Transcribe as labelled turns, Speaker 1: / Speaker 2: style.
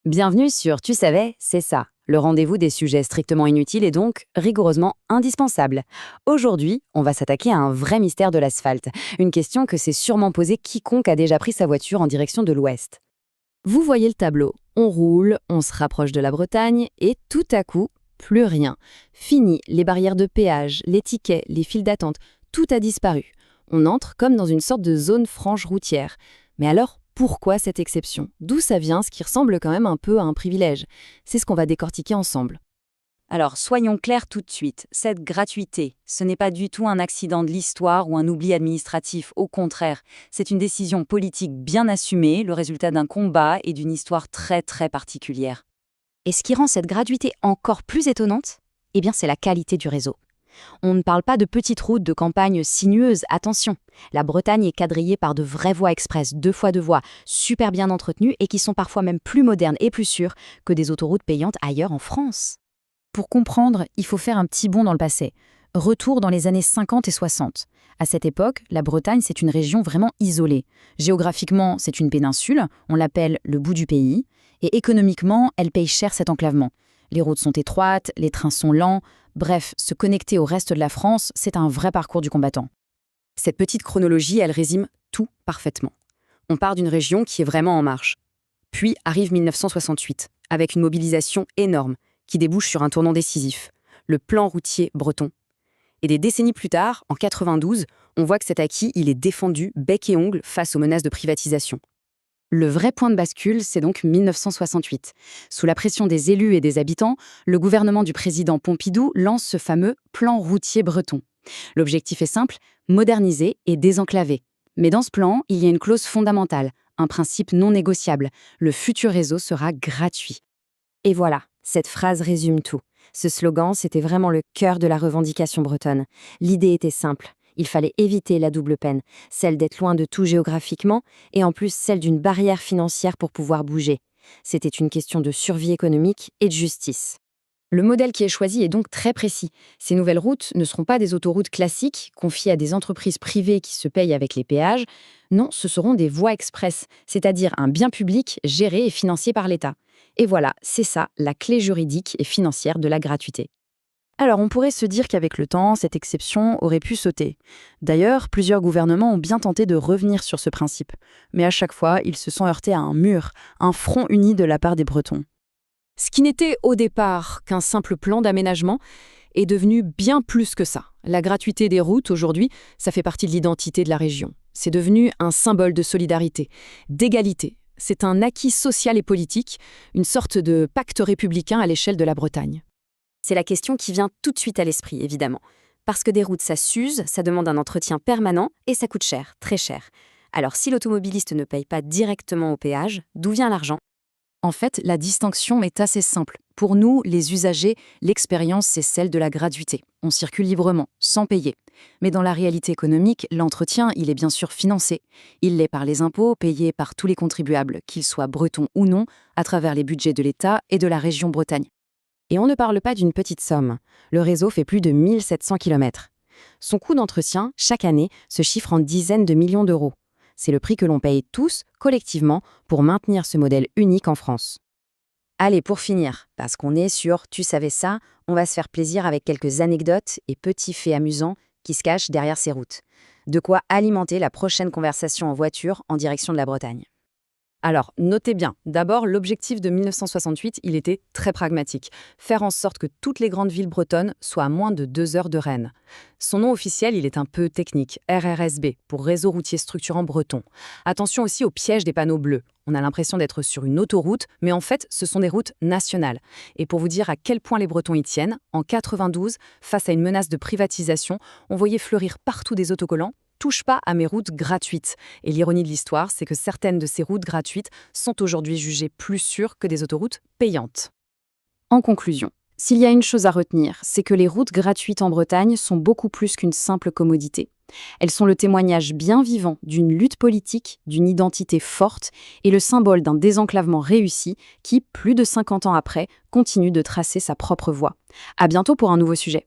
Speaker 1: Bienvenue sur Tu savais, c'est ça, le rendez-vous des sujets strictement inutiles et donc rigoureusement indispensables. Aujourd'hui, on va s'attaquer à un vrai mystère de l'asphalte, une question que s'est sûrement posée quiconque a déjà pris sa voiture en direction de l'ouest. Vous voyez le tableau, on roule, on se rapproche de la Bretagne et tout à coup, plus rien. Fini, les barrières de péage, les tickets, les files d'attente, tout a disparu. On entre comme dans une sorte de zone franche routière. Mais alors, pourquoi cette exception? D'où ça vient, ce qui ressemble quand même un peu à un privilège? C'est ce qu'on va décortiquer ensemble. Alors, soyons clairs tout de suite, cette gratuité, ce n'est pas du tout un accident de l'histoire ou un oubli administratif, au contraire, c'est une décision politique bien assumée, le résultat d'un combat et d'une histoire très très particulière. Et ce qui rend cette gratuité encore plus étonnante, eh bien c'est la qualité du réseau. On ne parle pas de petites routes de campagne sinueuses, attention. La Bretagne est quadrillée par de vraies voies express, 2 fois 2 voies, super bien entretenues et qui sont parfois même plus modernes et plus sûres que des autoroutes payantes ailleurs en France. Pour comprendre, il faut faire un petit bond dans le passé. Retour dans les années 50 et 60. À cette époque, la Bretagne, c'est une région vraiment isolée. Géographiquement, c'est une péninsule, on l'appelle le bout du pays, et économiquement, elle paye cher cet enclavement. Les routes sont étroites, les trains sont lents, bref, se connecter au reste de la France, c'est un vrai parcours du combattant. Cette petite chronologie, elle résume tout parfaitement. On part d'une région qui est vraiment en marche. Puis arrive 1968, avec une mobilisation énorme, qui débouche sur un tournant décisif, le plan routier breton. Et des décennies plus tard, en 92, on voit que cet acquis, il est défendu bec et ongle face aux menaces de privatisation. Le vrai point de bascule, c'est donc 1968. Sous la pression des élus et des habitants, le gouvernement du président Pompidou lance ce fameux plan routier breton. L'objectif est simple, moderniser et désenclaver. Mais dans ce plan, il y a une clause fondamentale, un principe non négociable. Le futur réseau sera gratuit. Et voilà, cette phrase résume tout. Ce slogan, c'était vraiment le cœur de la revendication bretonne. L'idée était simple. Il fallait éviter la double peine, celle d'être loin de tout géographiquement et en plus celle d'une barrière financière pour pouvoir bouger. C'était une question de survie économique et de justice. Le modèle qui est choisi est donc très précis. Ces nouvelles routes ne seront pas des autoroutes classiques confiées à des entreprises privées qui se payent avec les péages. Non, ce seront des voies express, c'est-à-dire un bien public géré et financé par l'État. Et voilà, c'est ça la clé juridique et financière de la gratuité. Alors on pourrait se dire qu'avec le temps, cette exception aurait pu sauter. D'ailleurs, plusieurs gouvernements ont bien tenté de revenir sur ce principe. Mais à chaque fois, ils se sont heurtés à un mur, un front uni de la part des Bretons. Ce qui n'était au départ qu'un simple plan d'aménagement est devenu bien plus que ça. La gratuité des routes, aujourd'hui, ça fait partie de l'identité de la région. C'est devenu un symbole de solidarité, d'égalité. C'est un acquis social et politique, une sorte de pacte républicain à l'échelle de la Bretagne. C'est la question qui vient tout de suite à l'esprit, évidemment. Parce que des routes, ça s'use, ça demande un entretien permanent et ça coûte cher, très cher. Alors si l'automobiliste ne paye pas directement au péage, d'où vient l'argent? En fait, la distinction est assez simple. Pour nous, les usagers, l'expérience, c'est celle de la gratuité. On circule librement, sans payer. Mais dans la réalité économique, l'entretien, il est bien sûr financé. Il l'est par les impôts payés par tous les contribuables, qu'ils soient bretons ou non, à travers les budgets de l'État et de la région Bretagne. Et on ne parle pas d'une petite somme. Le réseau fait plus de 1700 km. Son coût d'entretien, chaque année, se chiffre en dizaines de millions d'euros. C'est le prix que l'on paye tous, collectivement, pour maintenir ce modèle unique en France. Allez, pour finir, parce qu'on est sur Tu savais ça, on va se faire plaisir avec quelques anecdotes et petits faits amusants qui se cachent derrière ces routes. De quoi alimenter la prochaine conversation en voiture en direction de la Bretagne. Alors, notez bien, d'abord, l'objectif de 1968, il était très pragmatique. Faire en sorte que toutes les grandes villes bretonnes soient à moins de 2 heures de Rennes. Son nom officiel, il est un peu technique, RRSB, pour Réseau routier structurant breton. Attention aussi au piège des panneaux bleus. On a l'impression d'être sur une autoroute, mais en fait, ce sont des routes nationales. Et pour vous dire à quel point les Bretons y tiennent, en 92, face à une menace de privatisation, on voyait fleurir partout des autocollants touche pas à mes routes gratuites. Et l'ironie de l'histoire, c'est que certaines de ces routes gratuites sont aujourd'hui jugées plus sûres que des autoroutes payantes. En conclusion, s'il y a une chose à retenir, c'est que les routes gratuites en Bretagne sont beaucoup plus qu'une simple commodité. Elles sont le témoignage bien vivant d'une lutte politique, d'une identité forte et le symbole d'un désenclavement réussi qui, plus de 50 ans après, continue de tracer sa propre voie. À bientôt pour un nouveau sujet.